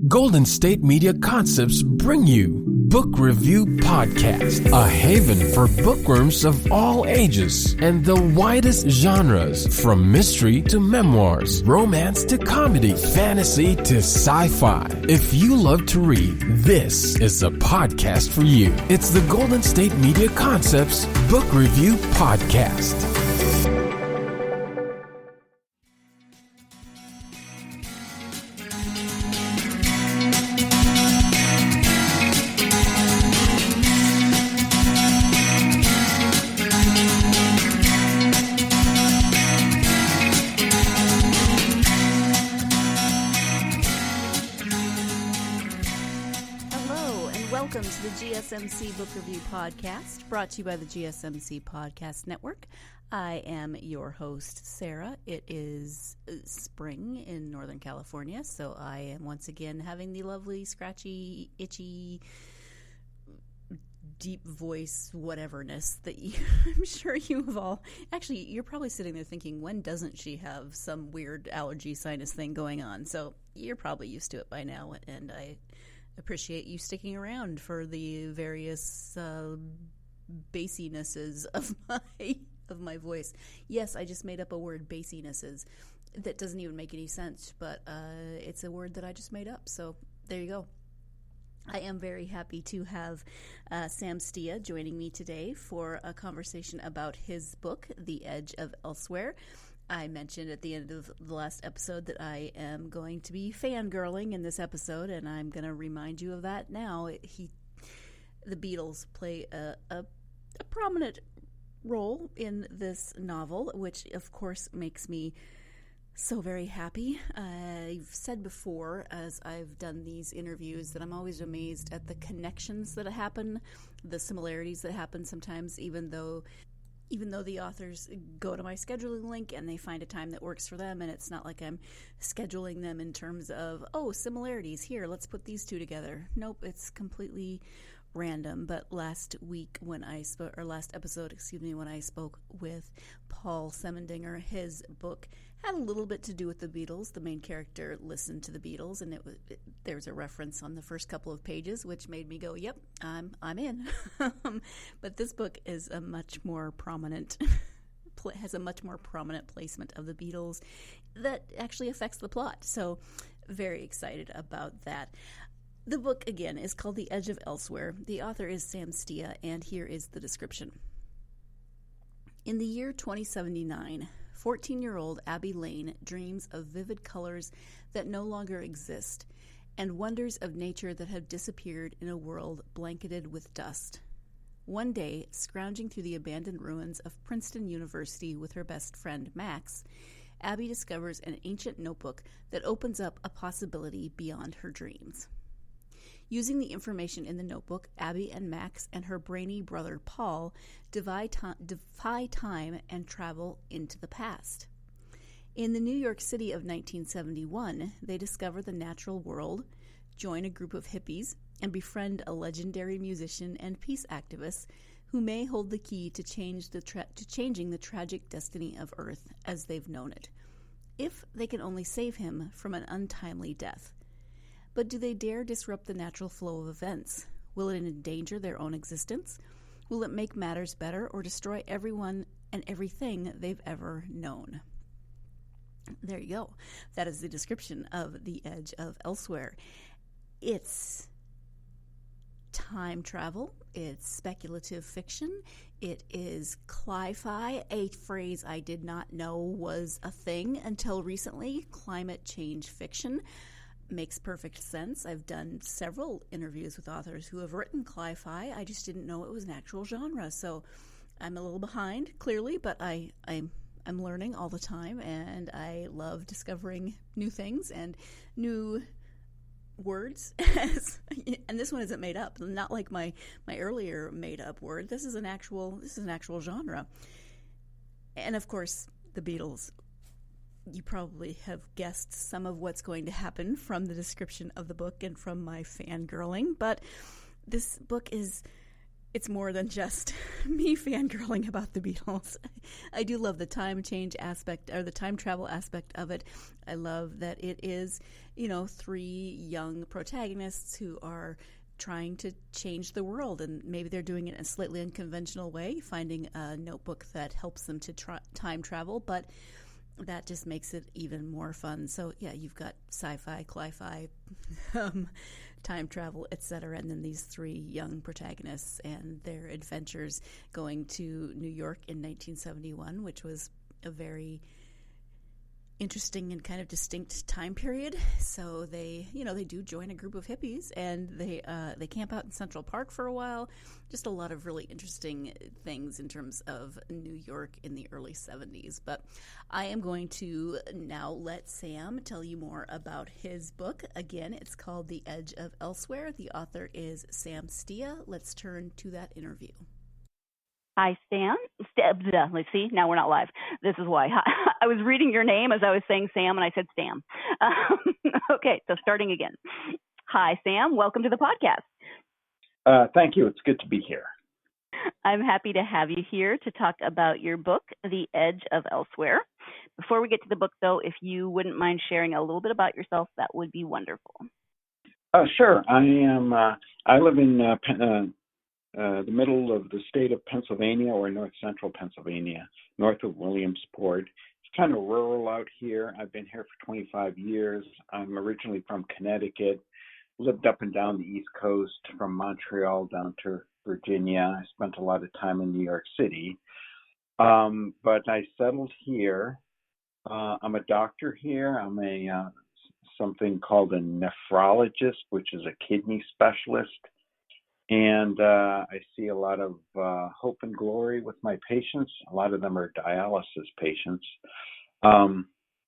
Golden State Media Concepts bring you Book Review Podcast, a haven for bookworms of all ages and the widest genres, from mystery to memoirs, romance to comedy, fantasy to sci-fi. If you love to read, this is a podcast for you. It's the Golden State Media Concepts Book Review Podcast. GSMC Book Review Podcast, brought to you by the GSMC Podcast Network. I am your host, Sarah. It is spring in Northern California, so I am once again having the lovely, scratchy, itchy, deep voice whateverness that I'm sure you have all... Actually, you're probably sitting there thinking, when doesn't she have some weird allergy sinus thing going on? So you're probably used to it by now, and I appreciate you sticking around for the various bassinesses of my voice. Yes, I just made up a word, bassinesses. That doesn't even make any sense, but it's a word that I just made up. So there you go. I am very happy to have Sam Stea joining me today for a conversation about his book, The Edge of Elsewhere. I mentioned at the end of the last episode that I am going to be fangirling in this episode, and I'm going to remind you of that now. The Beatles play a prominent role in this novel, which, of course, makes me so very happy. I've said before, as I've done these interviews, that I'm always amazed at the connections that happen, the similarities that happen sometimes, even though the authors go to my scheduling link and they find a time that works for them, and it's not like I'm scheduling them in terms of, similarities, here, let's put these two together. Nope, it's completely random. But last episode, when I spoke with Paul Semendinger, his book had a little bit to do with the Beatles. The main character listened to the Beatles, and there's a reference on the first couple of pages, which made me go, "Yep, I'm in." But this book is a much more prominent has a much more prominent placement of the Beatles that actually affects the plot. So, very excited about that. The book, again, is called The Edge of Elsewhere. The author is Sam Stea, and here is the description. In the year 2079, 14-year-old Abby Lane dreams of vivid colors that no longer exist and wonders of nature that have disappeared in a world blanketed with dust. One day, scrounging through the abandoned ruins of Princeton University with her best friend Max, Abby discovers an ancient notebook that opens up a possibility beyond her dreams. Using the information in the notebook, Abby and Max and her brainy brother Paul defy time and travel into the past. In the New York City of 1971, they discover the natural world, join a group of hippies, and befriend a legendary musician and peace activist who may hold the key to changing the tragic destiny of Earth as they've known it, if they can only save him from an untimely death. But do they dare disrupt the natural flow of events? Will it endanger their own existence? Will it make matters better or destroy everyone and everything they've ever known? There you go. That is the description of The Edge of Elsewhere. It's time travel. It's speculative fiction. It is cli-fi, a phrase I did not know was a thing until recently. Climate change fiction. Makes perfect sense. I've done several interviews with authors who have written cli-fi. I just didn't know it was an actual genre. So I'm a little behind, clearly, but I'm learning all the time, and I love discovering new things and new words. And this one isn't made up. Not like my earlier made up word. This is an actual genre. And of course, the Beatles. You probably have guessed some of what's going to happen from the description of the book and from my fangirling, but this book is it's more than just me fangirling about the Beatles. I do love the time change aspect, or the time travel aspect of it. I love that it is, three young protagonists who are trying to change the world, and maybe they're doing it in a slightly unconventional way, finding a notebook that helps them to time travel, but that just makes it even more fun. So yeah, you've got sci-fi, cli-fi, time travel, etc., and then these three young protagonists and their adventures going to New York in 1971, which was a very interesting and kind of distinct time period. So they do join a group of hippies, and they camp out in Central Park for a while. Just a lot of really interesting things in terms of New York in the early 70s. But I am going to now let Sam tell you more about his book. Again, it's called The Edge of Elsewhere. The author is Sam Stea. Let's turn to that interview. Hi, Sam. Let's see. Now we're not live. This is why. I was reading your name as I was saying Sam, and I said Stam. Okay, so starting again. Hi, Sam. Welcome to the podcast. Thank you. It's good to be here. I'm happy to have you here to talk about your book, The Edge of Elsewhere. Before we get to the book, though, if you wouldn't mind sharing a little bit about yourself, that would be wonderful. Sure. I live in the middle of the state of Pennsylvania, or north central Pennsylvania, north of Williamsport. It's kind of rural out here. I've been here for 25 years. I'm originally from Connecticut, lived up and down the East Coast from Montreal down to Virginia. I spent a lot of time in New York City, but I settled here. I'm a doctor here. I'm a something called a nephrologist, which is a kidney specialist. And I see a lot of hope and glory with my patients. A lot of them are dialysis patients.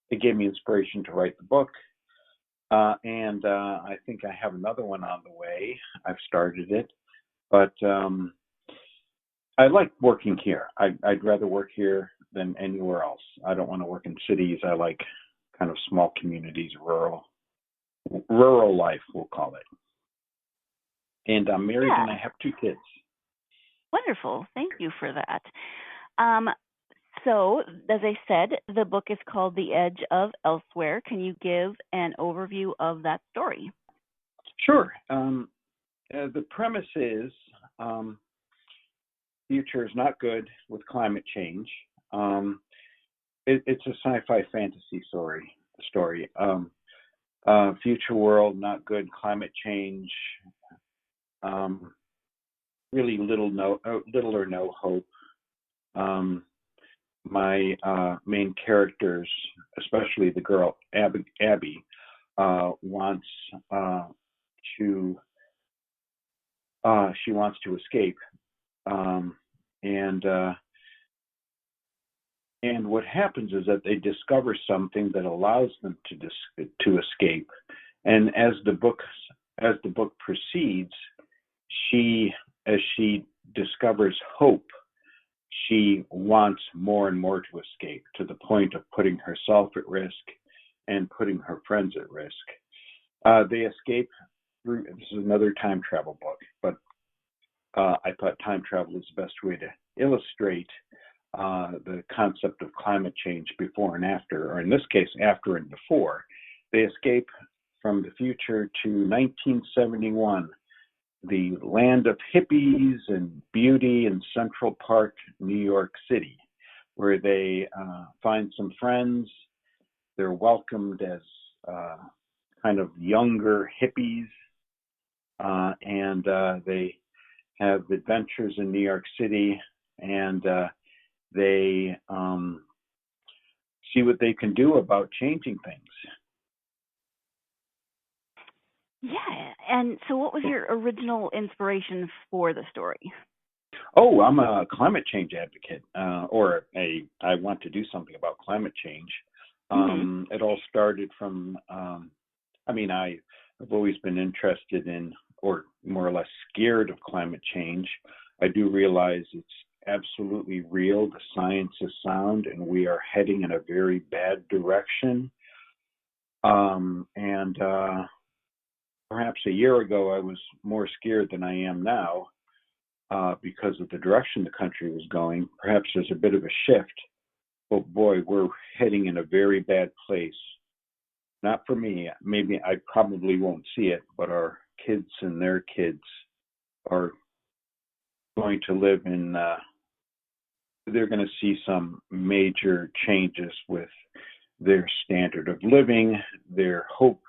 It gave me inspiration to write the book. And I think I have another one on the way. I've started it. But I like working here. I'd rather work here than anywhere else. I don't want to work in cities. I like kind of small communities, rural life, we'll call it. And I'm married, and I have 2 kids. Wonderful. Thank you for that. So, as I said, the book is called The Edge of Elsewhere. Can you give an overview of that story? Sure. The premise is future is not good with climate change. It's a sci-fi fantasy story. Future world, not good, climate change. Really little or no hope. My main characters, especially the girl Abby, wants to escape, and what happens is that they discover something that allows them to escape, and as the book proceeds, as she discovers hope, she wants more and more to escape, to the point of putting herself at risk and putting her friends at risk. They escape through, this is another time travel book, but I thought time travel is the best way to illustrate the concept of climate change before and after, or in this case, after and before. They escape from the future to 1971, the land of hippies and beauty in Central Park, New York City, where they find some friends. They're welcomed as kind of younger hippies, and they have adventures in New York City, and they see what they can do about changing things. Yeah, and so what was your original inspiration for the story? Oh, I'm a climate change advocate, I want to do something about climate change. It all started from, I've always been interested in, or more or less scared of climate change. I do realize it's absolutely real. The science is sound, and we are heading in a very bad direction. Perhaps a year ago, I was more scared than I am now. because of the direction the country was going. Perhaps there's a bit of a shift. But boy, we're heading in a very bad place. Not for me. Maybe I probably won't see it, but our kids and their kids are going to live in, they're going to see some major changes with their standard of living, their hope,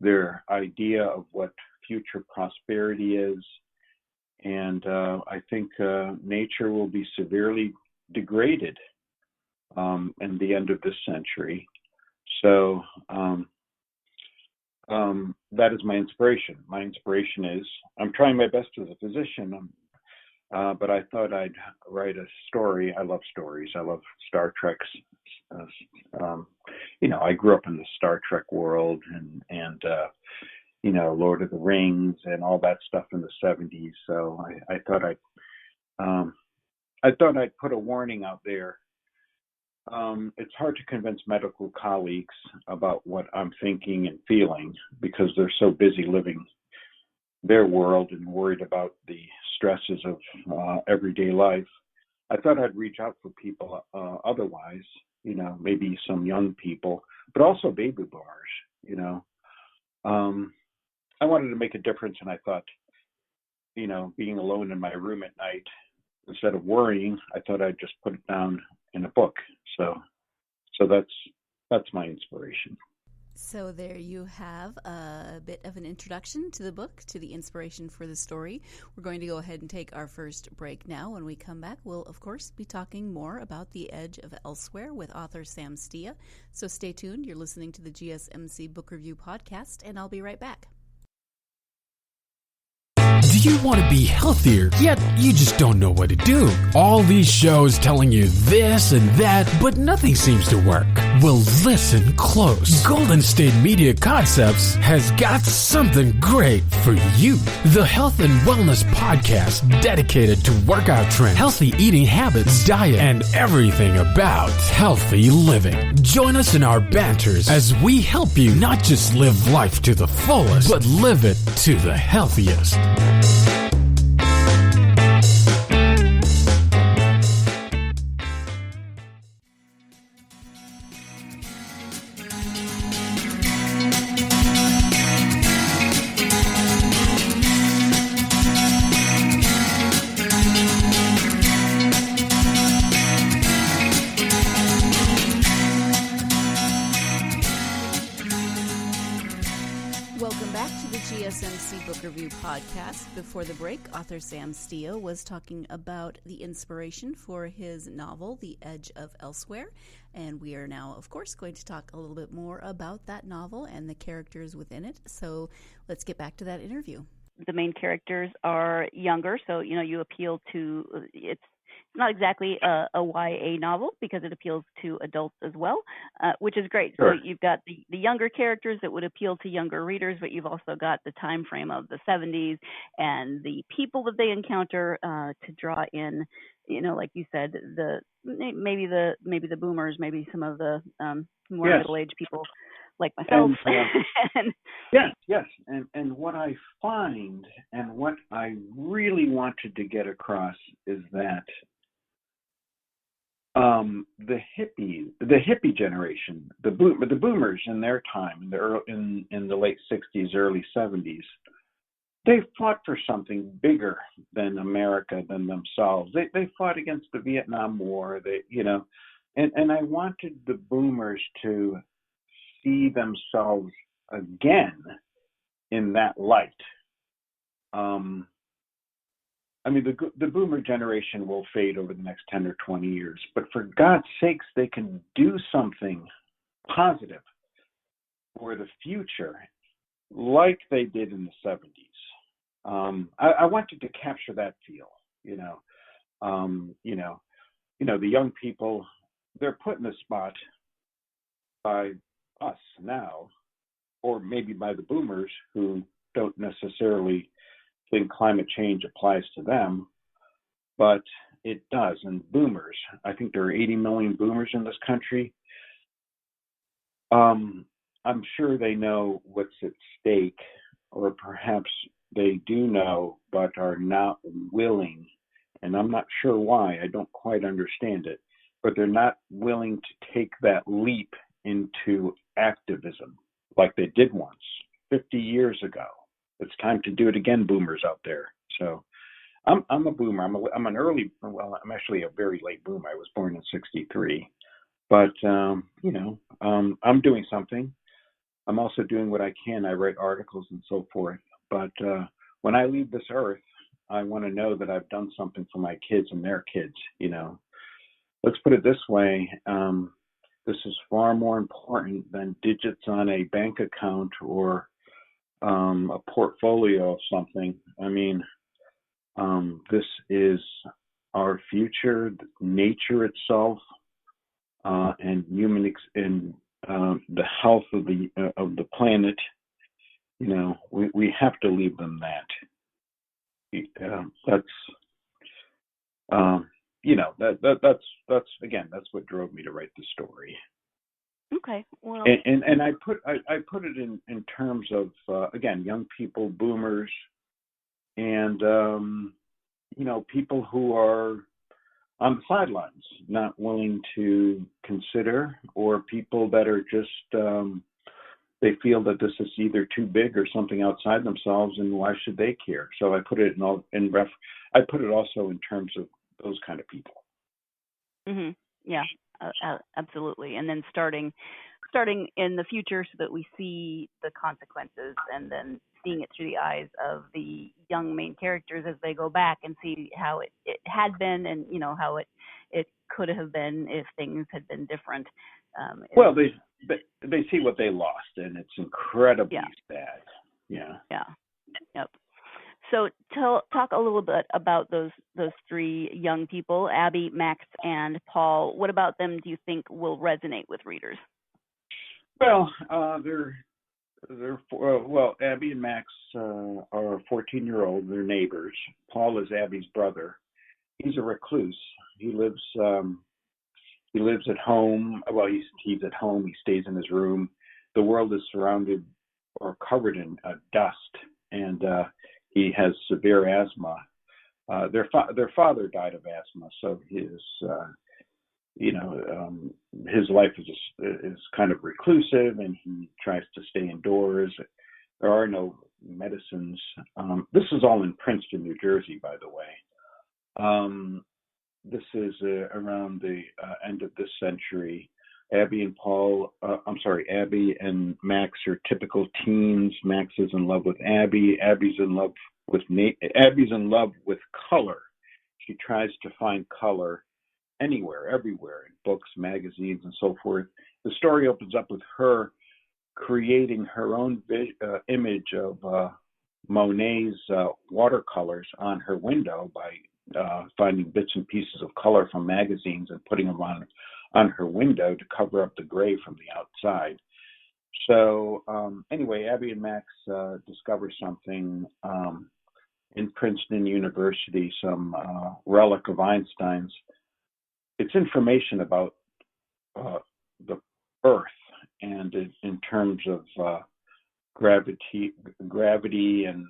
their idea of what future prosperity is. And I think nature will be severely degraded in the end of this century. So that is my inspiration. My inspiration is, I'm trying my best as a physician, but I thought I'd write a story. I love stories. I love Star Trek's. I grew up in the Star Trek world and Lord of the Rings and all that stuff in the 70s. So I thought I'd put a warning out there. It's hard to convince medical colleagues about what I'm thinking and feeling because they're so busy living their world and worried about the stresses of everyday life. I thought I'd reach out for people otherwise, maybe some young people, but also baby boomers, I wanted to make a difference, and I thought, being alone in my room at night, instead of worrying, I thought I'd just put it down in a book. So that's my inspiration. So there you have a bit of an introduction to the book, to the inspiration for the story. We're going to go ahead and take our first break now. When we come back, we'll, of course, be talking more about The Edge of Elsewhere with author Sam Stea. So stay tuned. You're listening to the GSMC Book Review Podcast, and I'll be right back. Do you want to be healthier, yet you just don't know what to do? All these shows telling you this and that, but nothing seems to work. Well, listen close. Golden State Media Concepts has got something great for you. The Health and Wellness Podcast dedicated to workout trends, healthy eating habits, diet, and everything about healthy living. Join us in our banters as we help you not just live life to the fullest, but live it to the healthiest. GSMC Book Review Podcast. Before the break, author Sam Stea was talking about the inspiration for his novel, The Edge of Elsewhere. And we are now, of course, going to talk a little bit more about that novel and the characters within it. So let's get back to that interview. The main characters are younger, so, you appeal to, it's not exactly a YA novel because it appeals to adults as well, which is great. Sure. So you've got the younger characters that would appeal to younger readers, but you've also got the time frame of the 70s and the people that they encounter to draw in, like you said, maybe the boomers, maybe some of the more middle-aged people like myself. And, yes. And what I find and what I really wanted to get across is that the hippie generation, the boomers in their time, in the late 60s, early 70s, they fought for something bigger than America, than themselves. They fought against the Vietnam War. And I wanted the boomers to see themselves again in that light. The boomer generation will fade over the next 10 or 20 years, but for God's sakes, they can do something positive for the future like they did in the 70s. I wanted to capture that feel, the young people, they're put in the spot by us now, or maybe by the boomers who don't necessarily think climate change applies to them, but it does. And boomers, I think there are 80 million boomers in this country. I'm sure they know what's at stake, or perhaps they do know, but but are not willing, and I'm not sure why, I don't quite understand it, but they're not willing to take that leap into activism like they did once 50 years ago. It's time to do it again, boomers out there. So I'm a boomer. I'm actually a very late boomer. I was born in '63, but I'm doing something. I'm also doing what I can. I write articles and so forth. But when I leave this earth, I want to know that I've done something for my kids and their kids. Let's put it this way. This is far more important than digits on a bank account or a portfolio of something. I mean, this is our future, nature itself, and the health of the planet. We have to leave them that. That's what drove me to write the story. Okay. Well, and I put it in terms of again, young people, boomers, and people who are on the sidelines, not willing to consider, or people that are just they feel that this is either too big or something outside themselves, and why should they care? So I put it I put it also in terms of those kind of people. Mm-hmm. Yeah, absolutely. And then starting in the future so that we see the consequences, and then seeing it through the eyes of the young main characters as they go back and see how it had been, and how it could have been if things had been different. Well, they see what they lost, and it's incredibly sad. Yeah. Yep. So talk a little bit about those three young people, Abby, Max, and Paul. What about them do you think will resonate with readers? Well, Abby and Max are 14-year-old. They're neighbors. Paul is Abby's brother. He's a recluse. He lives at home. Well, he's at home. He stays in his room. The world is surrounded or covered in dust, and he has severe asthma. Their father died of asthma, so his life is kind of reclusive, and he tries to stay indoors. There are no medicines. This is all in Princeton, New Jersey, by the way. This is around the end of this century. Abby and Max are typical teens. Max is in love with Abby. Abby's in love with color. She tries to find color anywhere, everywhere, in books, magazines, and so forth. The story opens up with her creating her own image of Monet's watercolors on her window by finding bits and pieces of color from magazines and putting them on her window to cover up the gray from the outside. So anyway, Abby and Max discover something in Princeton University, some relic of Einstein's. It's information about the Earth, and in terms of gravity and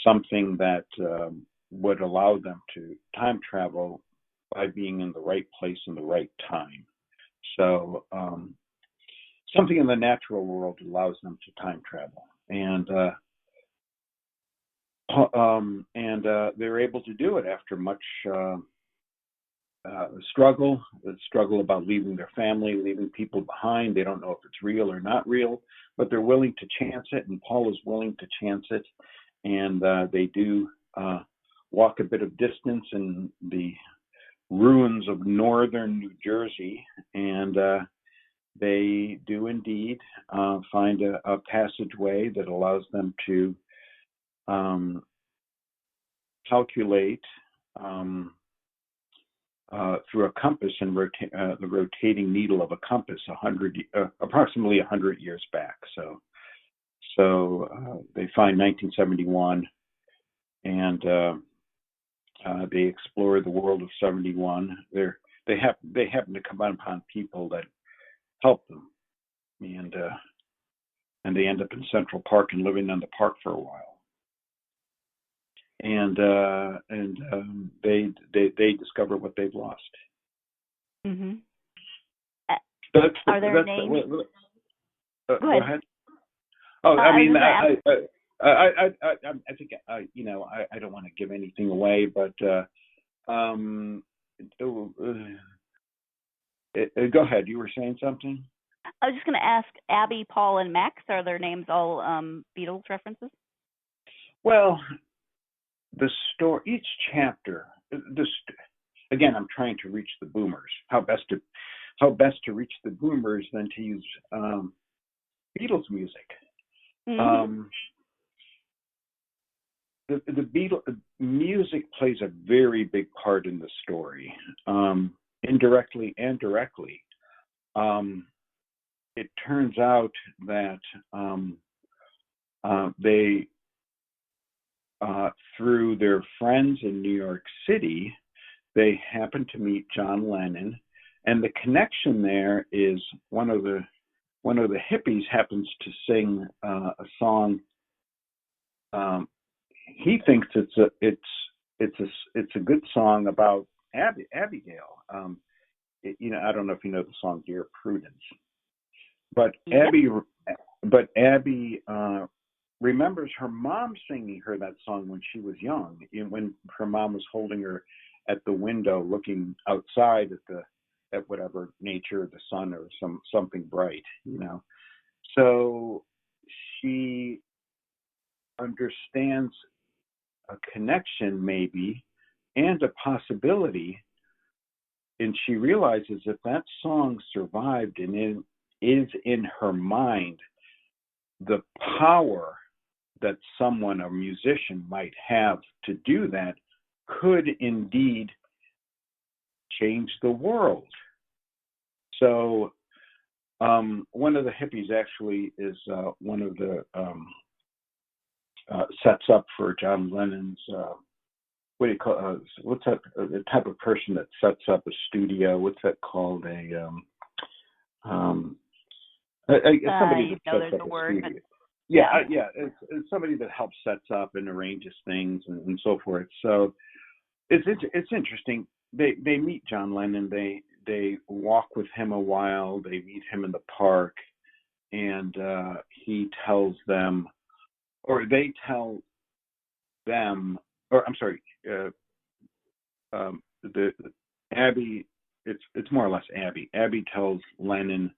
something that would allow them to time travel by being in the right place in the right time. So something in the natural world allows them to time travel, and they're able to do it after much struggle about leaving their family, leaving people behind. They don't know if it's real or not real, but they're willing to chance it, and Paul is willing to chance it, and they do walk a bit of distance in the ruins of northern New Jersey, and they do indeed find a passageway that allows them to calculate through a compass and the rotating needle of a compass approximately 100 years back. So they find 1971, and they explore the world of 71. They happen to come upon people that help them, and and they end up in Central Park and living in the park for a while. And they discover what they've lost. Mm-hmm. Are there names? Go ahead. Oh, I mean, I think I don't want to give anything away, but go ahead. You were saying something? I was just going to ask, Abby, Paul, and Max, are their names all Beatles references? Well, the story, each chapter, again, I'm trying to reach the boomers. How best to reach the boomers than to use Beatles music. Mm-hmm. The Beatles music plays a very big part in the story, indirectly and directly. It turns out that they, through their friends in New York City, they happen to meet John Lennon, and the connection there is one of the hippies happens to sing a song. He thinks it's a good song about Abigail. I don't know if you know the song "Dear Prudence," but Yep. Abby remembers her mom singing her that song when she was young, when her mom was holding her at the window, looking outside at whatever nature, the sun or something bright, So she understands a connection maybe and a possibility, and she realizes that song survived and is in her mind. The power that someone, a musician, might have to do that could indeed change the world. So one of the hippies actually is one of the sets up for John Lennon's, what do you call what's that, the type of person that sets up a studio, what's that called? Somebody that sets up a studio. Yeah, it's somebody that helps sets up and arranges things and so forth. So it's interesting. They meet John Lennon. They walk with him a while. They meet him in the park, and he tells them, or they tell them, or I'm sorry, the Abby. It's more or less Abby. Abby tells Lennon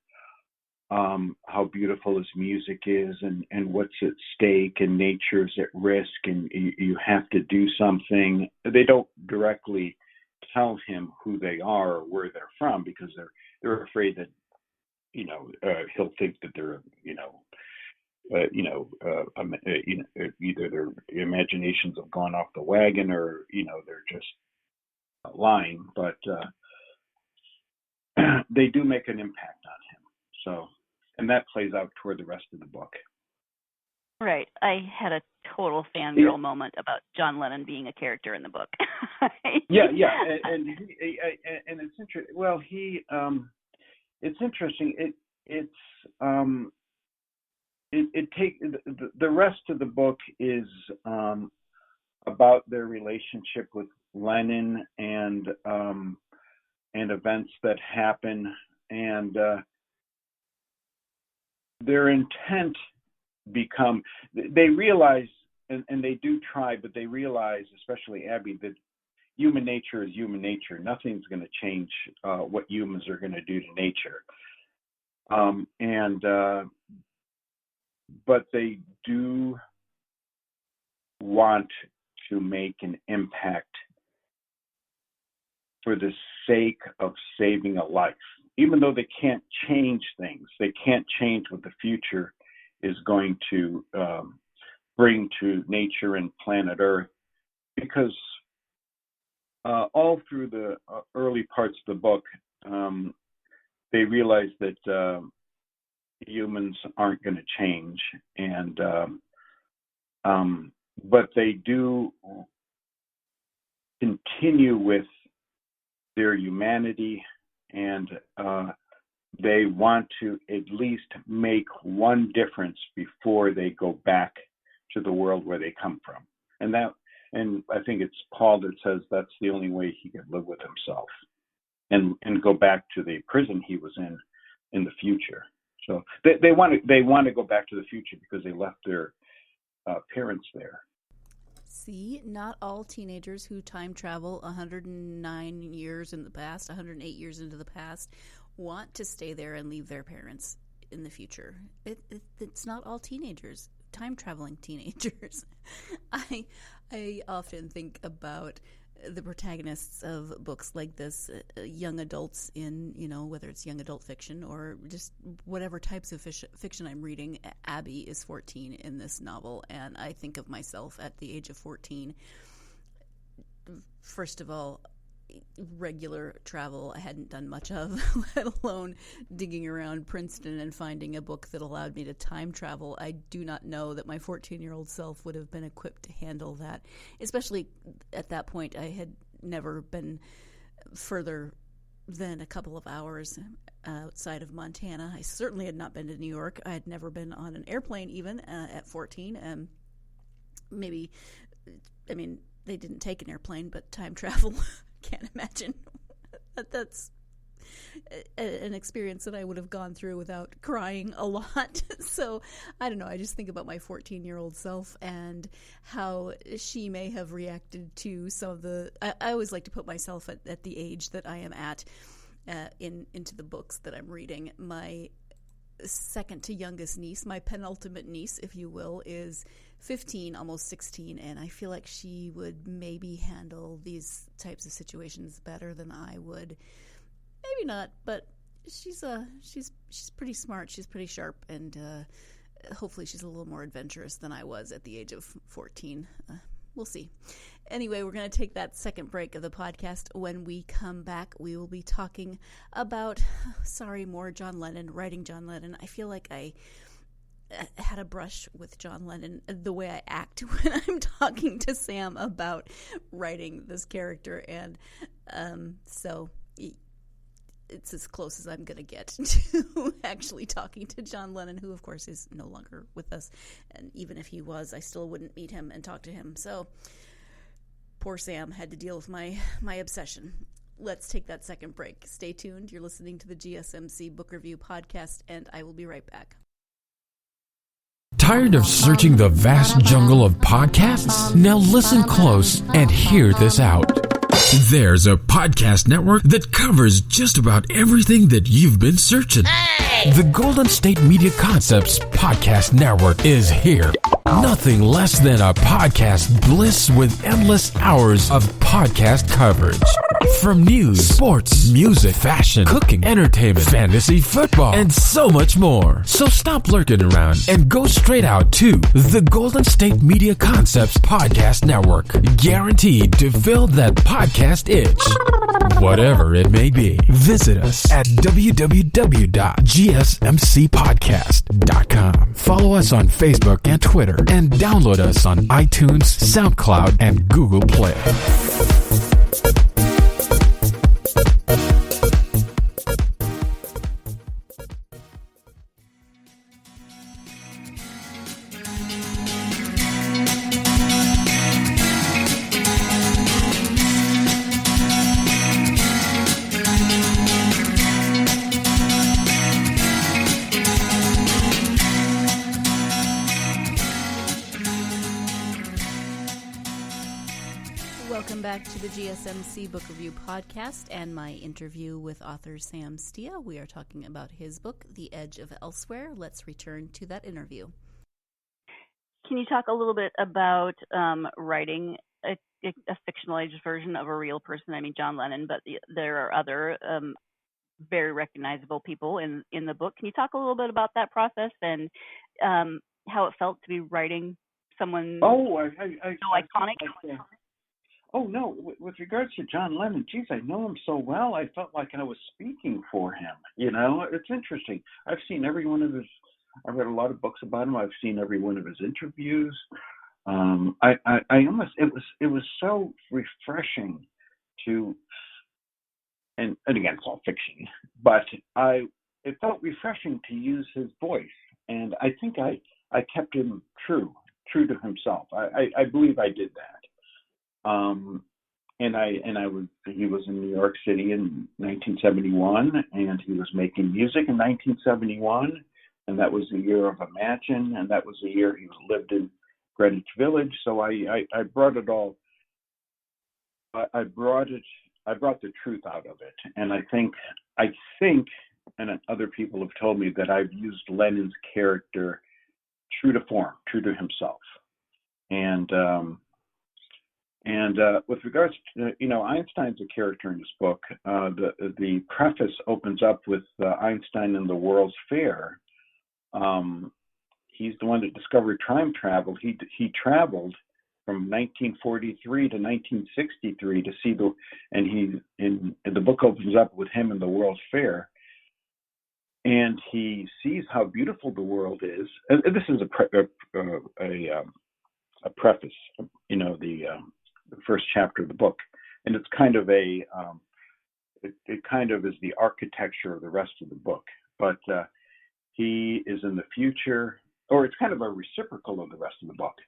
how beautiful his music is and what's at stake, and nature's at risk, and you have to do something. They don't directly tell him who they are or where they're from, because they're afraid that he'll think that they're either their imaginations have gone off the wagon, or they're just lying. But they do make an impact on him. So, and that plays out toward the rest of the book. Right. I had a total fangirl moment about John Lennon being a character in the book. Yeah, and it's interesting. Well, it's interesting. The rest of the book is about their relationship with Lennon and events that happen, and their intent they realize, and they do try, but they realize, especially Abby, that human nature is human nature. Nothing's going to change what humans are going to do to nature. But they do want to make an impact for the sake of saving a life. Even though they can't change things, they can't change what the future is going to bring to nature and planet Earth, because all through the early parts of the book, they realize that humans aren't going to change, and but they do continue with their humanity and they want to at least make one difference before they go back to the world where they come from. And I think it's Paul that says that's the only way he can live with himself and go back to the prison he was in the future. So they want to go back to the future because they left their parents there. See, not all teenagers who time travel 109 years in the past, 108 years into the past, want to stay there and leave their parents in the future. It's not all teenagers, time traveling teenagers. I often think about the protagonists of books like this, young adults in, whether it's young adult fiction or just whatever types of fiction I'm reading. Abby is 14 in this novel, and I think of myself at the age of 14. First of all, regular travel I hadn't done much of, let alone digging around Princeton and finding a book that allowed me to time travel. I do not know that my 14-year-old self would have been equipped to handle that, especially at that point. I had never been further than a couple of hours outside of Montana. I certainly had not been to New York. I had never been on an airplane even at 14. Maybe, I mean, they didn't take an airplane, but time travel can't imagine that's an experience that I would have gone through without crying a lot. So I don't know. I just think about my 14-year-old self and how she may have reacted to some of the. I always like to put myself at the age that I am at into the books that I'm reading. My second to youngest niece, my penultimate niece, if you will, is 15, almost 16, and I feel like she would maybe handle these types of situations better than I would. Maybe not, but she's pretty smart. She's pretty sharp, and hopefully she's a little more adventurous than I was at the age of 14. We'll see. Anyway, we're going to take that second break of the podcast. When we come back, we will be talking about, more John Lennon, writing John Lennon. I feel like I had a brush with John Lennon, the way I act when I'm talking to Sam about writing this character. And so it's as close as I'm going to get to actually talking to John Lennon, who, of course, is no longer with us. And even if he was, I still wouldn't meet him and talk to him. So poor Sam had to deal with my obsession. Let's take that second break. Stay tuned. You're listening to the GSMC Book Review Podcast, and I will be right back. Tired of searching the vast jungle of podcasts? Now listen close and hear this out. There's a podcast network that covers just about everything that you've been searching. Hey! The Golden State Media Concepts Podcast Network is here. Nothing less than a podcast bliss with endless hours of podcast coverage. From news, sports, music, fashion, cooking, entertainment, fantasy, football, and so much more. So stop lurking around and go straight out to the Golden State Media Concepts Podcast Network. Guaranteed to fill that podcast itch. Whatever it may be. Visit us at www.gsmcpodcast.com. Follow us on Facebook and Twitter, and download us on iTunes, SoundCloud, and Google Play. Welcome back to the GSMC Book Review Podcast and my interview with author Sam Stea. We are talking about his book, The Edge of Elsewhere. Let's return to that interview. Can you talk a little bit about writing a fictionalized version of a real person? I mean, John Lennon, but there are other very recognizable people in the book. Can you talk a little bit about that process and how it felt to be writing someone so iconic? Oh, no. With regards to John Lennon, geez, I know him so well. I felt like I was speaking for him. You know, it's interesting. I've seen every one of his, I've read a lot of books about him. I've seen every one of his interviews. I almost, it was so refreshing to, and again, it's all fiction, but I it felt refreshing to use his voice, and I think I kept him true to himself. I believe I did that. He was in New York City in 1971, and he was making music in 1971, and that was the year of Imagine, and that was the year he lived in Greenwich Village. So I brought it all. I brought the truth out of it, and I think, and other people have told me that I've used Lennon's character true to form, true to himself, and with regards to, Einstein's a character in this book. The preface opens up with Einstein and the World's Fair. He's the one that discovered time travel. He traveled from 1943 to 1963 to see the book opens up with him in the World's Fair, and he sees how beautiful the world is. And this is a preface, the first chapter of the book, and it's kind of it kind of is the architecture of the rest of the book. But he is in the future, or it's kind of a reciprocal of the rest of the book.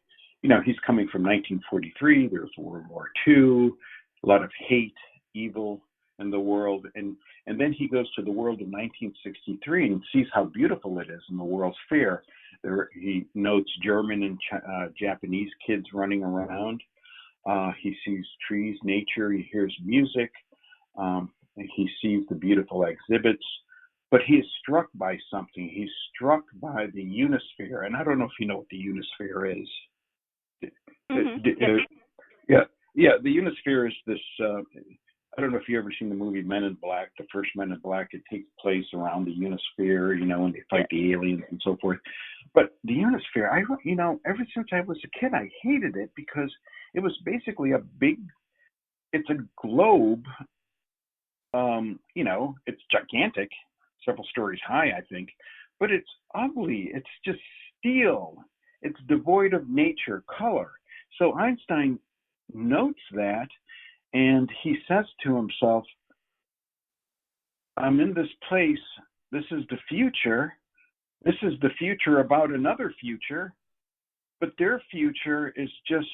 He's coming from 1943. There's World War II, a lot of hate, evil in the world, and then he goes to the world of 1963 and sees how beautiful it is in the World's Fair. He notes German and Japanese kids running around. He sees trees, nature. He hears music. And he sees the beautiful exhibits. But he is struck by something. He's struck by the Unisphere, and I don't know if you know what the Unisphere is. Yeah. The Unisphere is this. I don't know if you've ever seen the movie Men in Black, the first Men in Black. It takes place around the Unisphere, when they fight the aliens and so forth. But the Unisphere, ever since I was a kid, I hated it because it was basically it's a globe. It's gigantic, several stories high, I think, but it's ugly. It's just steel. It's devoid of nature, color. So Einstein notes that, and he says to himself, I'm in this place. This is the future. This is the future about another future, but their future is just,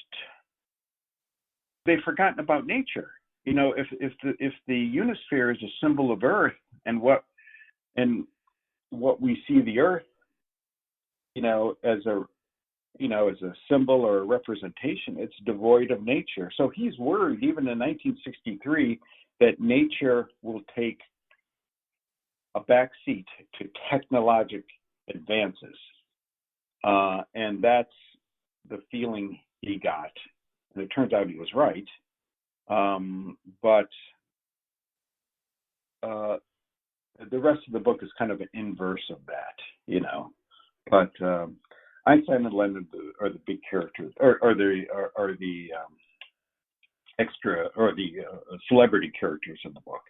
they've forgotten about nature. If the Unisphere is a symbol of Earth, and what we see the Earth, as a symbol or a representation, it's devoid of nature. So he's worried, even in 1963, that nature will take a backseat to technologic advances, and that's the feeling he got. And it turns out he was right. But the rest of the book is kind of an inverse of that, But Einstein and Lennon are the big characters, are the extra, or the celebrity characters in the book.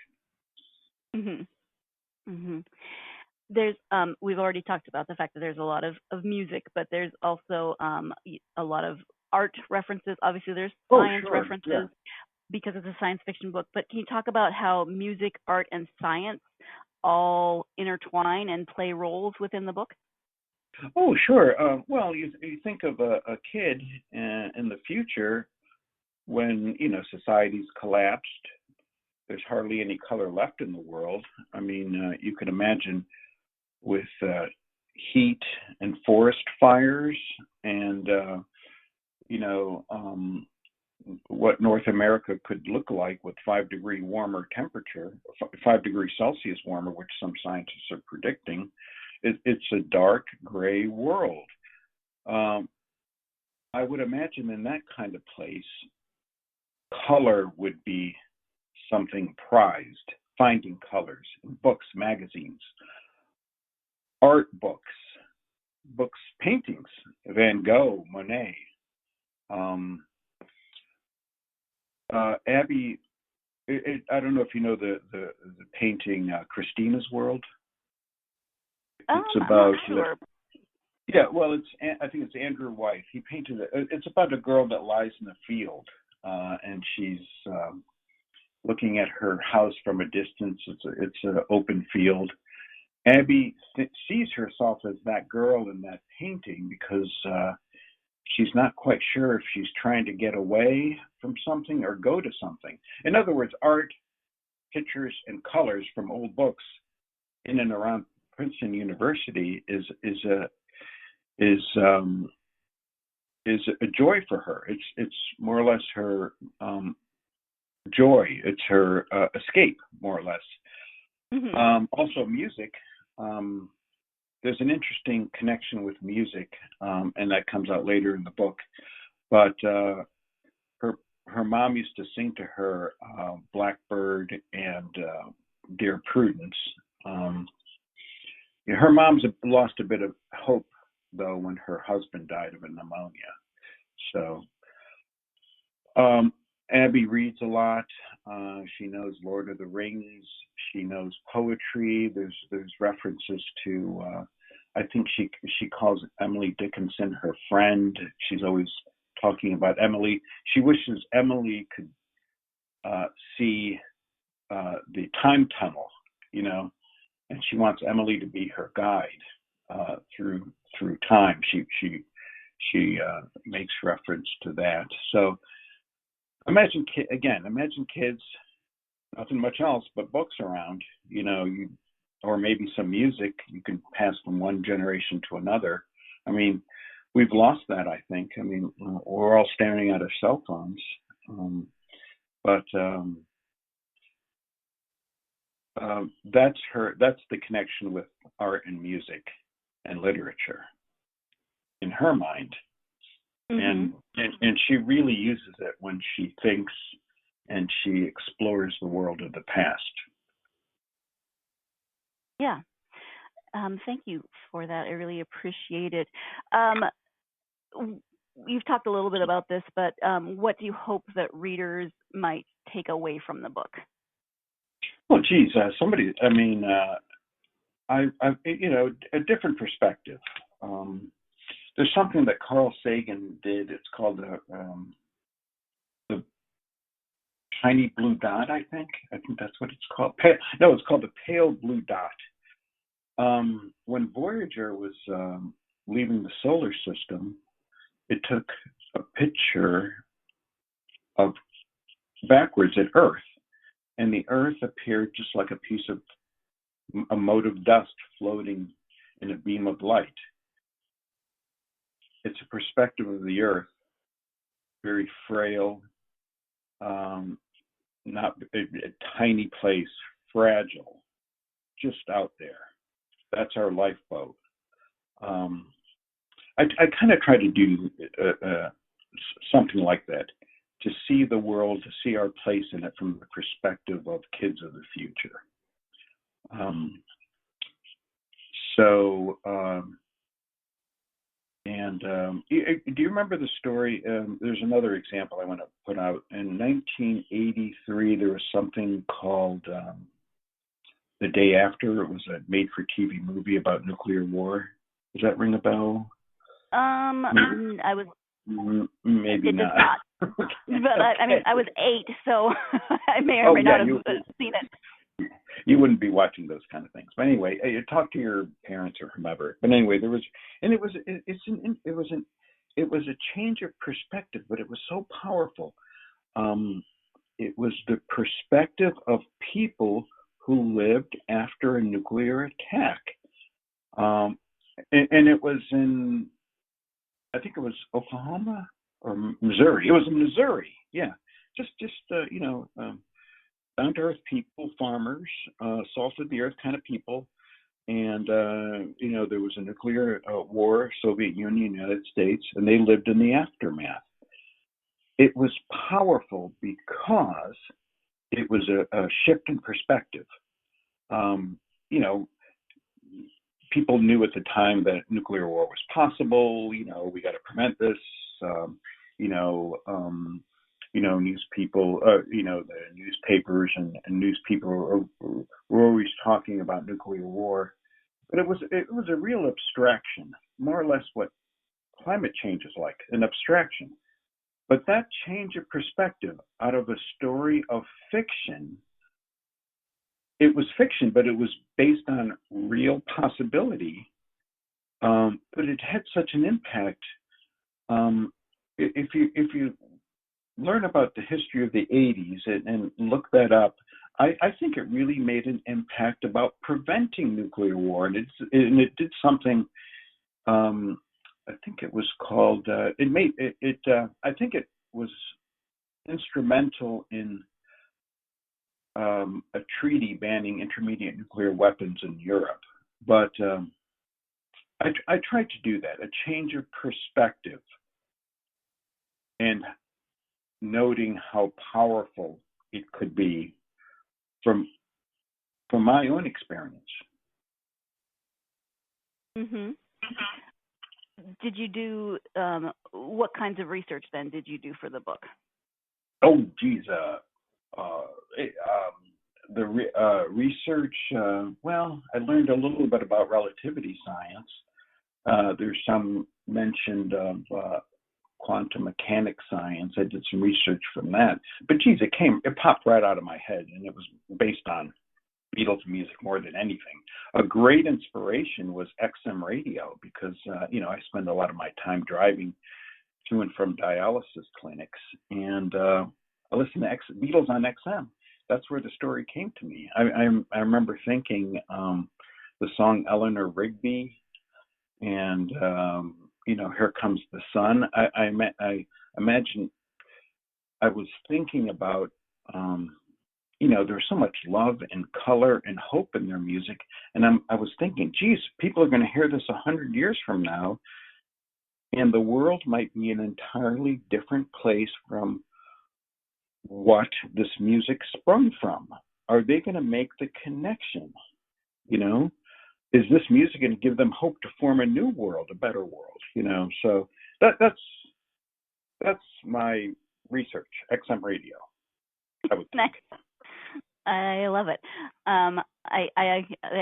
Mm-hmm. Mm-hmm. There's we've already talked about the fact that there's a lot of music, but there's also a lot of art references. Obviously, there's science references because it's a science fiction book. But can you talk about how music, art, and science all intertwine and play roles within the book? Oh, sure. Well, you think of a kid in the future when, society's collapsed. There's hardly any color left in the world. I mean, you can imagine with heat and forest fires and, what North America could look like with 5-degree warmer temperature, 5 degrees Celsius warmer, which some scientists are predicting. It's a dark gray world. I would imagine in that kind of place, color would be something prized, finding colors in books, magazines, art books, paintings, Van Gogh, Monet. Abby, I don't know if you know the painting Christina's World. It's about, I'm not sure. I think it's Andrew White. He painted it. It's about a girl that lies in a field, and she's looking at her house from a distance. It's an open field, Abby sees herself as that girl in that painting because she's not quite sure if she's trying to get away from something or go to something. In other words, art, pictures, and colors from old books in and around Princeton University is a joy for her. It's more or less her joy. It's her escape, more or less. Mm-hmm. Also, music. There's an interesting connection with music, and that comes out later in the book. But her mom used to sing to her Blackbird and Dear Prudence. Her mom's lost a bit of hope, though, when her husband died of a pneumonia. So Abby reads a lot. She knows Lord of the Rings. She knows poetry. There's references to. I think she calls Emily Dickinson her friend. She's always talking about Emily. She wishes Emily could see the time tunnel, and she wants Emily to be her guide through time. She makes reference to that. So imagine kids, nothing much else but books around, or maybe some music you can pass from one generation to another. I mean, we've lost that, I think. I mean, we're all staring at our cell phones. But that's the connection with art and music and literature in her mind. Mm-hmm. And she really uses it when she thinks and she explores the world of the past. Yeah. Thank you for that. I really appreciate it. You've talked a little bit about this, but what do you hope that readers might take away from the book? Well, geez, somebody. I mean, I a different perspective. There's something that Carl Sagan did. It's called the tiny blue dot. I think that's what it's called. It's called the pale blue dot. When Voyager was leaving the solar system, it took a picture of backwards at Earth, and the Earth appeared just like a piece of a mote of dust floating in a beam of light. It's a perspective of the Earth, very frail, not a tiny place, fragile, just out there. That's our lifeboat. I kind of try to do something like that, to see the world, to see our place in it from the perspective of kids of the future. Do you remember the story? There's another example I want to put out. In 1983, there was something called The Day After. It was a made-for-TV movie about nuclear war. Does that ring a bell? I was maybe not. But I was 8, so I may or may not have seen it. You wouldn't be watching those kind of things. But anyway, you talk to your parents or whomever. But anyway, it was a change of perspective, but it was so powerful. It was the perspective of people who lived after a nuclear attack. And it was in, I think it was Oklahoma or Missouri. It was in Missouri. Yeah. Just down to earth people, farmers, salt of the earth kind of people. And, there was a nuclear war, Soviet Union, United States, and they lived in the aftermath. It was powerful because it was a shift in perspective. People knew at the time that nuclear war was possible. We got to prevent this. The newspapers and newspeople were always talking about nuclear war, but it was a real abstraction, more or less what climate change is like, an abstraction. But that change of perspective out of a story of fiction, it was fiction, but it was based on real possibility. But it had such an impact. If you learn about the history of the 80s and look that up, I think it really made an impact about preventing nuclear war, and it did something. I think it was called. I think it was instrumental in a treaty banning intermediate nuclear weapons in Europe. But I tried to do that, a change of perspective, and noting how powerful it could be from my own experience. Mm-hmm. Did you do, what kinds of research then did you do for the book? Oh, geez. The research, well, I learned a little bit about relativity science. There's some mentioned of quantum mechanics science. I did some research from that. But geez, it popped right out of my head, and it was based on Beatles music more than anything. A great inspiration was XM radio because, I spend a lot of my time driving to and from dialysis clinics, and I listen to Beatles on XM. That's where the story came to me. I remember thinking the song Eleanor Rigby and, Here Comes the Sun. I imagine I was thinking about, there's so much love and color and hope in their music. And I was thinking, geez, people are going to hear this 100 years from now, and the world might be an entirely different place from what this music sprung from. Are they going to make the connection? Is this music going to give them hope to form a new world, a better world? So that's my research. XM radio. Nice. I love it. I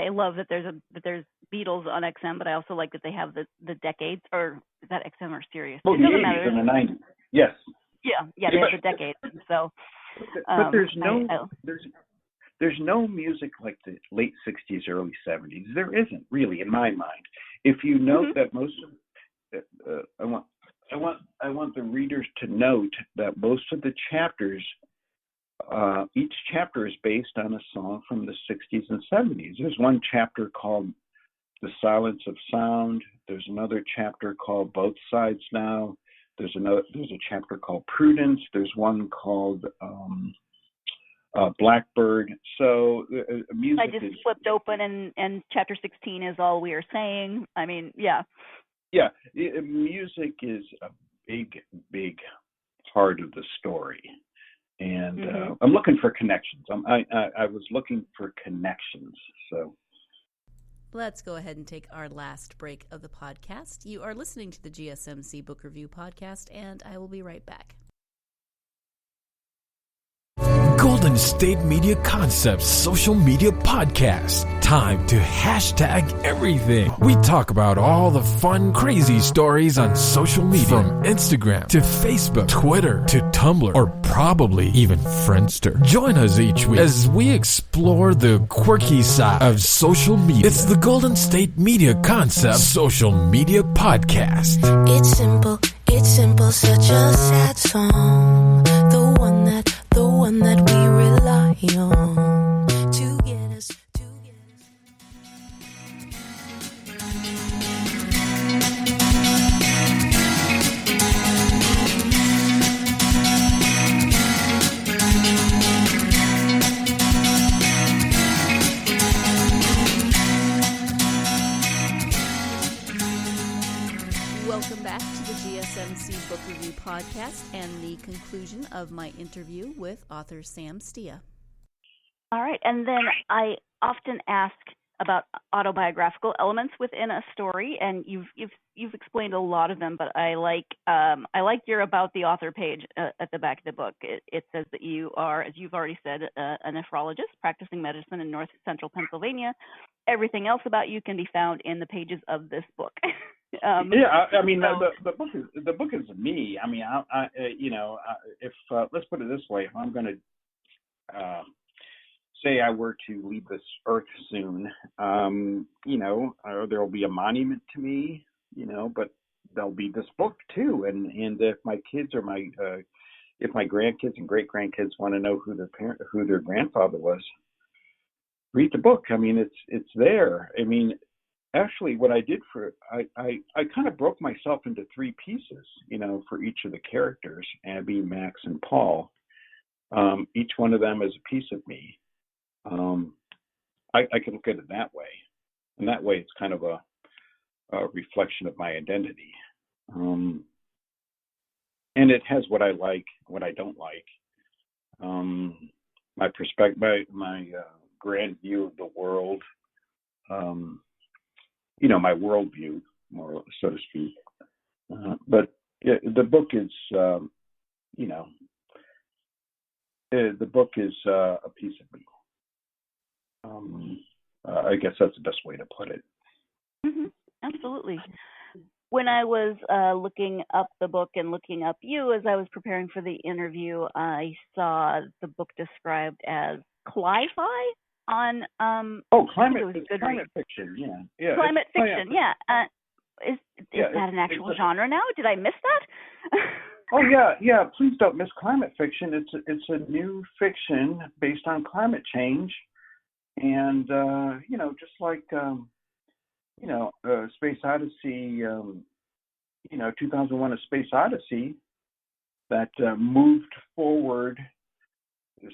love that there's Beatles on XM, but I also like that they have the decades, or is that XM or Sirius? Oh, the 80s and the 90s. Yes. Yeah, they have the decades. So, but there's no music like the late 60s, early 70s. There isn't really, in my mind. If you note that most of, I want the readers to note that most of the chapters, each chapter is based on a song from the 60s and 70s. There's one chapter called The Silence of Sound. There's another chapter called Both Sides Now. There's a chapter called Prudence. There's one called Blackbird. So music. I just flipped open, and chapter 16 is All We Are Saying. I mean, yeah. Yeah, music is a big part of the story, and I'm looking for connections. I was looking for connections. So. Let's go ahead and take our last break of the podcast. You are listening to the GSMC Book Review Podcast, and I will be right back. Golden State Media Concepts Social Media Podcast. Time to hashtag everything. We talk about all the fun, crazy stories on social media. From Instagram to Facebook, Twitter to Tumblr, or probably even Friendster. Join us each week as we explore the quirky side of social media. It's the Golden State Media Concepts Social Media Podcast. It's simple, such a sad song. The one that we rely on to get us. Welcome back to the GSMC Book Review Podcast and the conclusion of my interview with author Sam Stea. All right, and then I often ask about autobiographical elements within a story, and you've explained a lot of them, but I like your about the author page at the back of the book. It says that you are, as you've already said, a nephrologist practicing medicine in North Central Pennsylvania. Everything else about you can be found in the pages of this book. The book is me. I mean, if let's put it this way, if I'm going to say I were to leave this earth soon, there will be a monument to me, but there'll be this book too. And if my kids or if my grandkids and great grandkids want to know who their grandfather was, read the book. I mean, it's there. I mean, actually, what I did I kind of broke myself into three pieces, for each of the characters, Abby, Max, and Paul. Each one of them is a piece of me. I can look at it that way, and that way it's kind of a reflection of my identity. And it has what I like, what I don't like, my perspective, my grand view of the world, my worldview, more so to speak. But the book is, the book is a piece of me. I guess that's the best way to put it. Mm-hmm. Absolutely. When I was looking up the book and looking up you as I was preparing for the interview, I saw the book described as cli-fi on climate fiction, yeah. Climate fiction, yeah. Is that an actual genre now? Did I miss that? Oh yeah. Please don't miss climate fiction. It's a new fiction based on climate change, and just like Space Odyssey, 2001: A Space Odyssey, that moved forward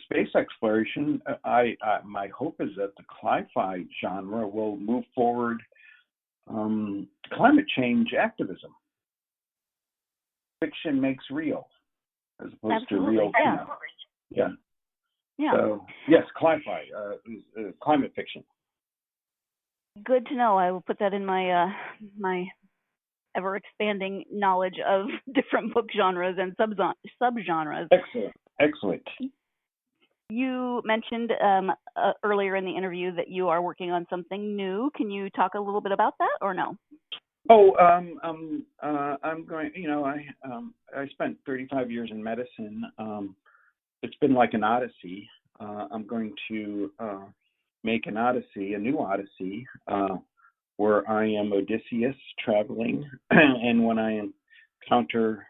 space exploration. My hope is that the cli-fi genre will move forward climate change activism. Fiction makes real, as opposed Absolutely, to real. Yeah. So yes, cli-fi is climate fiction. Good to know. I will put that in my my ever expanding knowledge of different book genres and subgenres. Excellent. You mentioned earlier in the interview that you are working on something new. Can you talk a little bit about that, or no? Oh, I'm going. I spent 35 years in medicine. It's been like an odyssey. I'm going to make an odyssey, a new odyssey, where I am Odysseus traveling, and when I encounter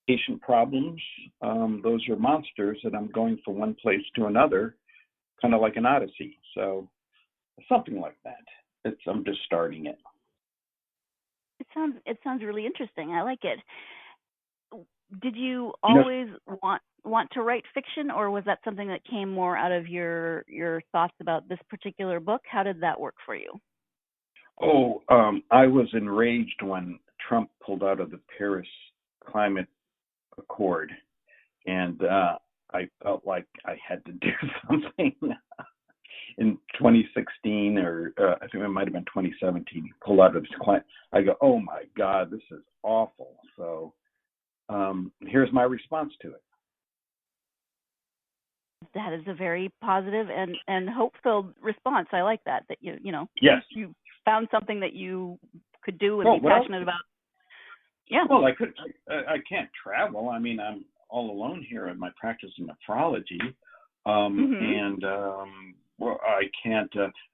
patient problems, those are monsters that I'm going from one place to another, kind of like an odyssey. So something like that. I'm just starting it. It sounds really interesting. I like it. Did you always want to write fiction, or was that something that came more out of your thoughts about this particular book? How did that work for you? Oh, I was enraged when Trump pulled out of the Paris Climate Accord, and I felt like I had to do something. In 2016, or I think it might have been 2017, he pulled out of this climate. I go, oh my God, this is awful. So here's my response to it. That is a very positive and hope-filled response. I like that Yes. You found something that you could do and be passionate about. Yeah. Well, I can't travel. I mean, I'm all alone here in my practice in nephrology, and I can't.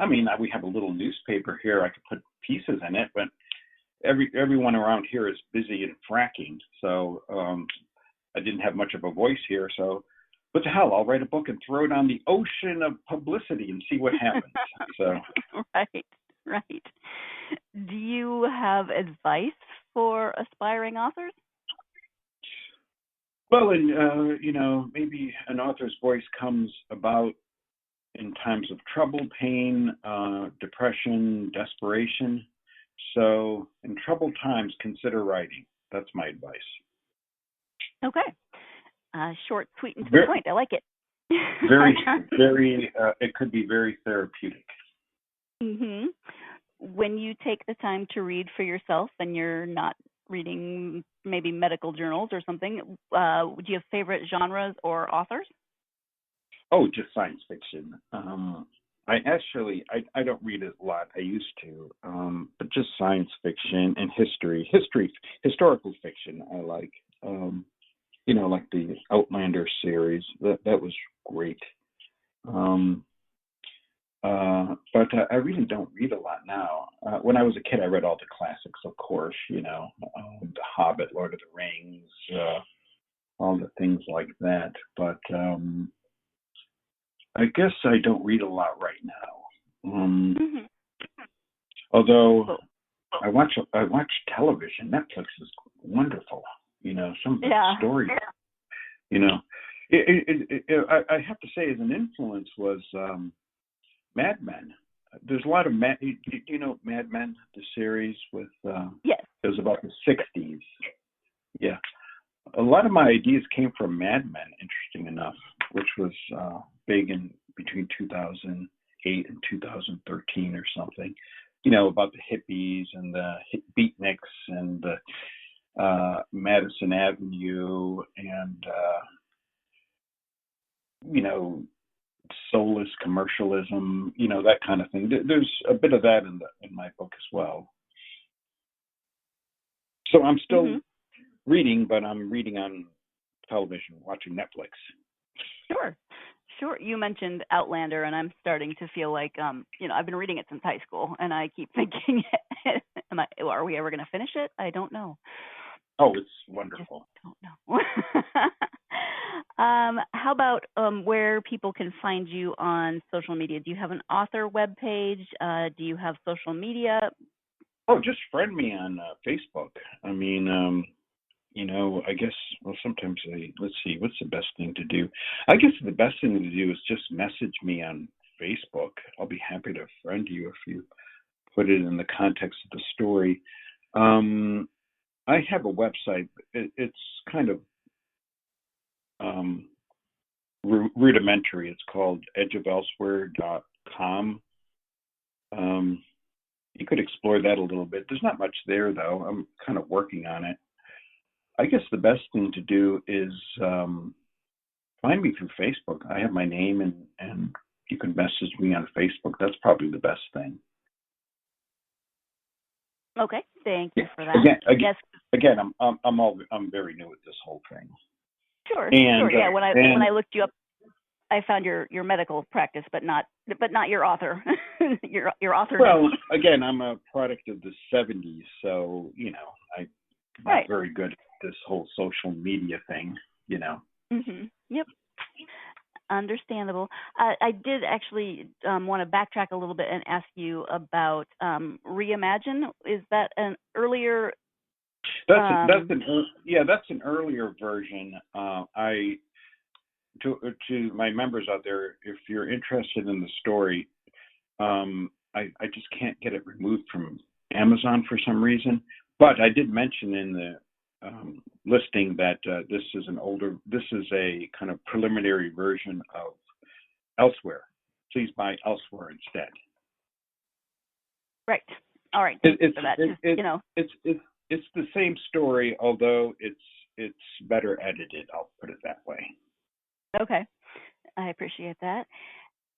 We have a little newspaper here. I could put pieces in it, but everyone around here is busy in fracking, so I didn't have much of a voice here. So, what the hell? I'll write a book and throw it on the ocean of publicity and see what happens. So, right. Do you have advice for aspiring authors? Well, maybe an author's voice comes about in times of trouble, pain, depression, desperation. So in troubled times, consider writing. That's my advice. Okay. Short, sweet, and to the point. I like it. Very, it could be very therapeutic. Mm-hmm. When you take the time to read for yourself and you're not reading maybe medical journals or something, do you have favorite genres or authors? Oh, just science fiction. I don't read it a lot. I used to, but just science fiction and historical fiction. I like, like the Outlander series. That was great. But I really don't read a lot now. When I was a kid, I read all the classics, of course, The Hobbit, Lord of the Rings, all the things like that. But I guess I don't read a lot right now. Although I watch television. Netflix is wonderful. Some of the stories. I have to say, as an influence was Mad Men. There's a lot of Mad. You know Mad Men, the series with. Yes. It was about the '60s. Yeah, a lot of my ideas came from Mad Men. Interesting enough, which was big in between 2008 and 2013 or something. About the hippies and the beatniks and the Madison Avenue and soulless commercialism, that kind of thing. There's a bit of that in my book as well. So I'm still reading, but I'm reading on television, watching Netflix. Sure. You mentioned Outlander, and I'm starting to feel like, I've been reading it since high school, and I keep thinking, are we ever going to finish it? I don't know. Oh, it's wonderful. Just don't know. How about where people can find you on social media? Do you have an author webpage? Do you have social media? Oh, just friend me on Facebook. I mean, I guess, sometimes let's see, what's the best thing to do? I guess the best thing to do is just message me on Facebook. I'll be happy to friend you if you put it in the context of the story. I have a website. It's kind of rudimentary. It's called edgeofelsewhere.com. You could explore that a little bit. There's not much there, though. I'm kind of working on it. I guess the best thing to do is find me through Facebook. I have my name, and you can message me on Facebook. That's probably the best thing. Okay, thank you for that. Again, I'm very new at this whole thing. Sure. Yeah, when I looked you up, I found your medical practice, but not your author. your author. Well, again, I'm a product of the '70s, so I'm not very good at this whole social media thing. Yep. Understandable. I did actually want to backtrack a little bit and ask you about Reimagine. Is that an earlier? That's an earlier version. To my members out there, if you're interested in the story, I just can't get it removed from Amazon for some reason. But I did mention in the listing that this is a kind of preliminary version of Elsewhere. Please buy Elsewhere instead. Right. All right. It's the same story, although it's better edited. I'll put it that way. Okay, I appreciate that.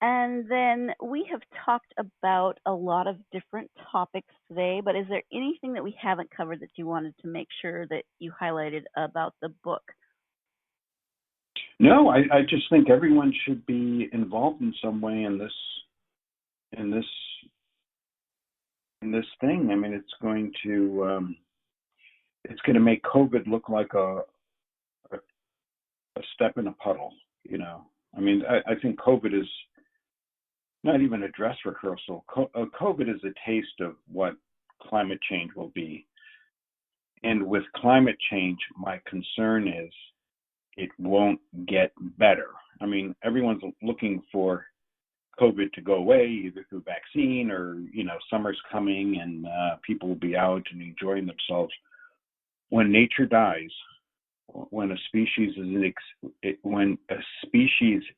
And then we have talked about a lot of different topics today, but is there anything that we haven't covered that you wanted to make sure that you highlighted about the book? No, I just think everyone should be involved in some way in this thing. I mean, it's going to make COVID look like a step in a puddle. I mean, I think COVID is not even a dress rehearsal. COVID is a taste of what climate change will be. And with climate change, my concern is it won't get better. I mean, everyone's looking for COVID to go away, either through vaccine or, summer's coming and people will be out and enjoying themselves. When nature dies, when a species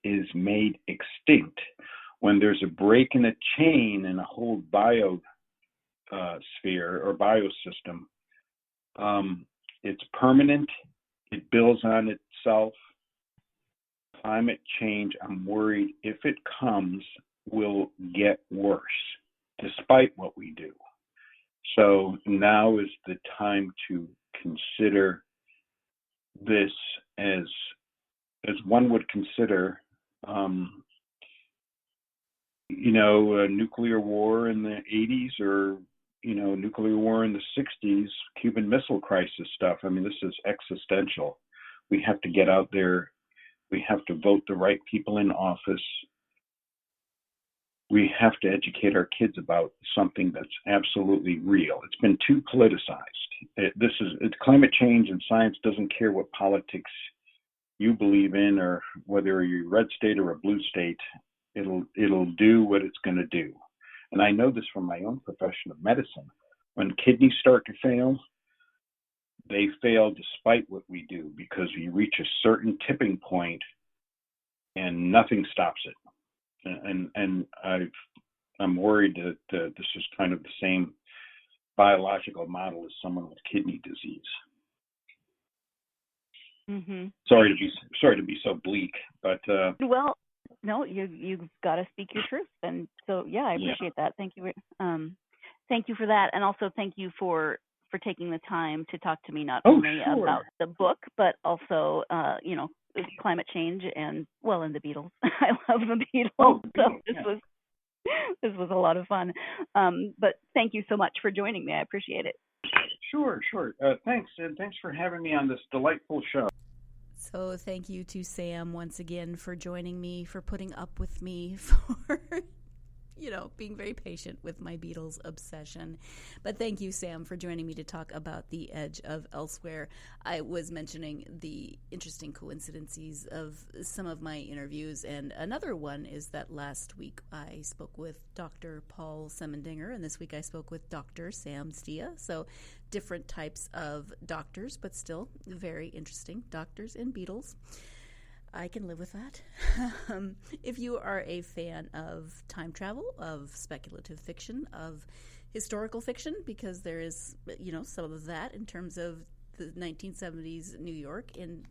is made extinct, when there's a break in a chain in a whole biosphere or biosystem, it's permanent. It builds on itself. Climate change, I'm worried if it comes, will get worse, despite what we do. So now is the time to consider this as one would consider nuclear war in the 80s or, nuclear war in the 60s, Cuban Missile Crisis stuff. I mean, this is existential. We have to get out there. We have to vote the right people in office. We have to educate our kids about something that's absolutely real. It's been too politicized. Climate change, and science doesn't care what politics you believe in or whether you're a red state or a blue state. It'll do what it's going to do. And I know this from my own profession of medicine. When kidneys start to fail, they fail despite what we do, because you reach a certain tipping point and nothing stops it. And I'm worried that this is kind of the same biological model as someone with kidney disease. Mm-hmm. Sorry to be so bleak, but well, no, you've got to speak your truth, and so yeah, I appreciate that. Thank you for that, and also thank you for taking the time to talk to me not only about the book, but also climate change and the Beatles. I love the Beatles, so this was a lot of fun. But thank you so much for joining me. I appreciate it. Sure. Thanks, and thanks for having me on this delightful show. So thank you to Sam once again for joining me, for putting up with me, for being very patient with my Beatles obsession. But thank you, Sam, for joining me to talk about The Edge of Elsewhere. I was mentioning the interesting coincidences of some of my interviews, and another one is that last week I spoke with Dr. Paul Semendinger, and this week I spoke with Dr. Sam Stea. So different types of doctors, but still very interesting doctors and Beatles. I can live with that. If you are a fan of time travel, of speculative fiction, of historical fiction, because there is, some of that in terms of the 1970s New York, and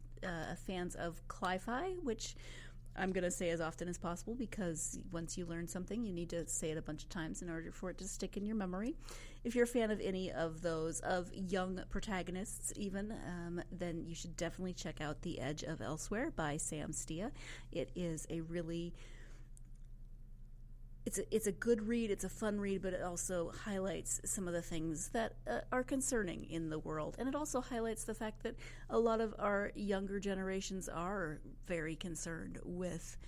fans of cli-fi, which I'm going to say as often as possible, because once you learn something, you need to say it a bunch of times in order for it to stick in your memory. If you're a fan of any of those, of young protagonists even, then you should definitely check out The Edge of Elsewhere by Sam Stea. It is a really... It's a good read, it's a fun read, but it also highlights some of the things that are concerning in the world. And it also highlights the fact that a lot of our younger generations are very concerned with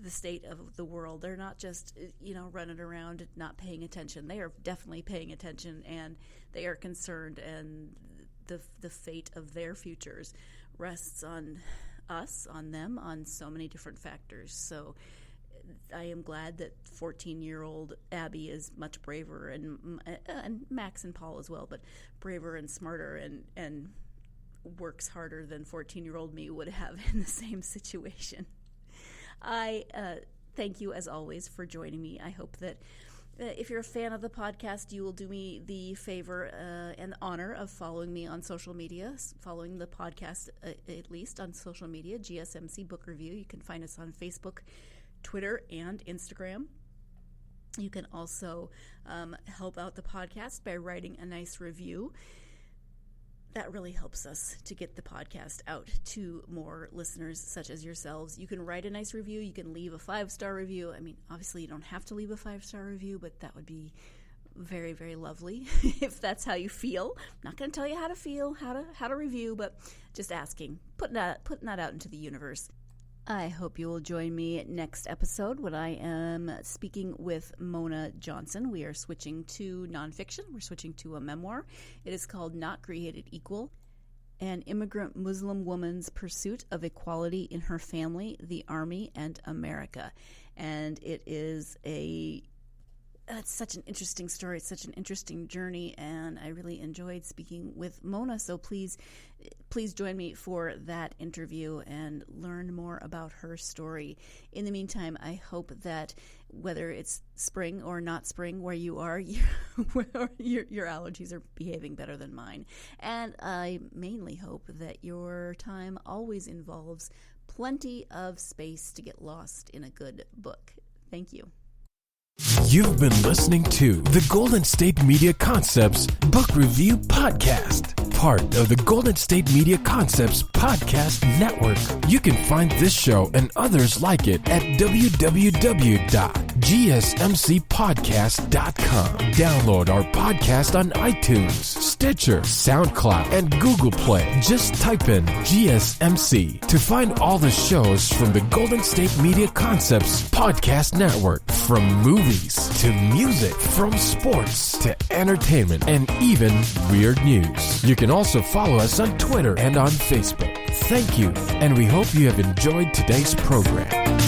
the state of the world. They're not just, running around not paying attention. They are definitely paying attention, and they are concerned, and the fate of their futures rests on us, on them, on so many different factors. So I am glad that 14-year-old Abby is much braver, and Max and Paul as well, but braver and smarter and works harder than 14-year-old me would have in the same situation. I thank you, as always, for joining me. I hope that if you're a fan of the podcast, you will do me the favor and honor of following me on social media, following the podcast at least on social media, GSMC Book Review. You can find us on Facebook, Twitter, and Instagram. You can also help out the podcast by writing a nice review. That really helps us to get the podcast out to more listeners such as yourselves. You can write a nice review. You can leave a 5-star review. I mean, obviously you don't have to leave a 5-star review, but that would be very, very lovely if that's how you feel. I'm not going to tell you how to feel, how to review, but just asking, putting that out into the universe. I hope you will join me next episode when I am speaking with Mona Johnson. We are switching to nonfiction. We're switching to a memoir. It is called Not Created Equal: An Immigrant Muslim Woman's Pursuit of Equality in Her Family, the Army, and America. And it is it's such an interesting story. It's such an interesting journey, and I really enjoyed speaking with Mona. So please join me for that interview and learn more about her story. In the meantime, I hope that whether it's spring or not spring where you are, your allergies are behaving better than mine. And I mainly hope that your time always involves plenty of space to get lost in a good book. Thank you. You've been listening to the Golden State Media Concepts Book Review Podcast, part of the Golden State Media Concepts Podcast Network. You can find this show and others like it at www.gsmcpodcast.com. Download our podcast on iTunes, Stitcher, SoundCloud, and Google Play. Just type in GSMC to find all the shows from the Golden State Media Concepts Podcast Network, from movies to music, from sports to entertainment, and even weird news. You can also follow us on Twitter and on Facebook. Thank you, and we hope you have enjoyed today's program.